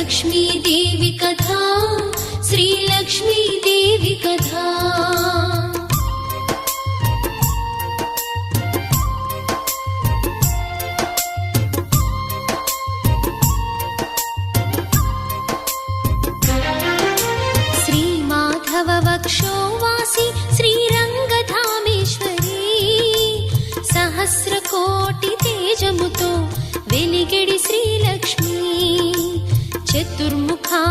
लक्ष्मीदेवी कथा श्रीलक्ष्मीदेवी कथा वक्षोवासी श्रीरंगधामेश्वरी सहस्रकोटि तेजमुतो वेलिगिडि श्रीलक्ष्मी चतुर्मुखा